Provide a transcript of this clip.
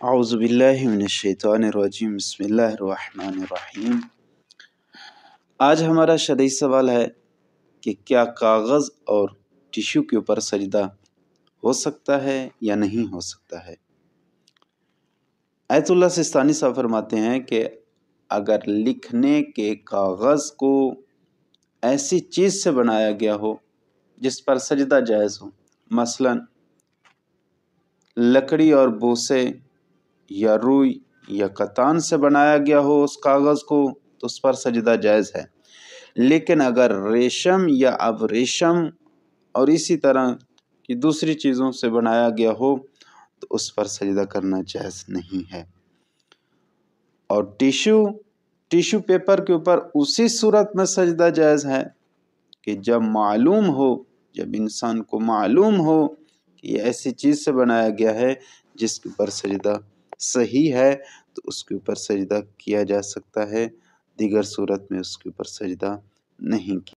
اعوذ باللہ من الشیطان الرجیم، بسم اللہ الرحمن الرحیم۔ آج ہمارا شرعی سوال ہے کہ کیا کاغذ اور ٹیشو کے اوپر سجدہ ہو سکتا ہے یا نہیں ہو سکتا ہے۔ آیت اللہ سستانی صاحب فرماتے ہیں کہ اگر لکھنے کے کاغذ کو ایسی چیز سے بنایا گیا ہو جس پر سجدہ جائز ہو، مثلا لکڑی اور بوسے یا روئی یا کتان سے بنایا گیا ہو اس کاغذ کو، تو اس پر سجدہ جائز ہے۔ لیکن اگر ریشم یا ابریشم اور اسی طرح کی دوسری چیزوں سے بنایا گیا ہو تو اس پر سجدہ کرنا جائز نہیں ہے۔ اور ٹیشو پیپر کے اوپر اسی صورت میں سجدہ جائز ہے کہ جب انسان کو معلوم ہو کہ یہ ایسی چیز سے بنایا گیا ہے جس کے اوپر سجدہ صحیح ہے تو اس کے اوپر سجدہ کیا جا سکتا ہے، دیگر صورت میں اس کے اوپر سجدہ نہیں کیا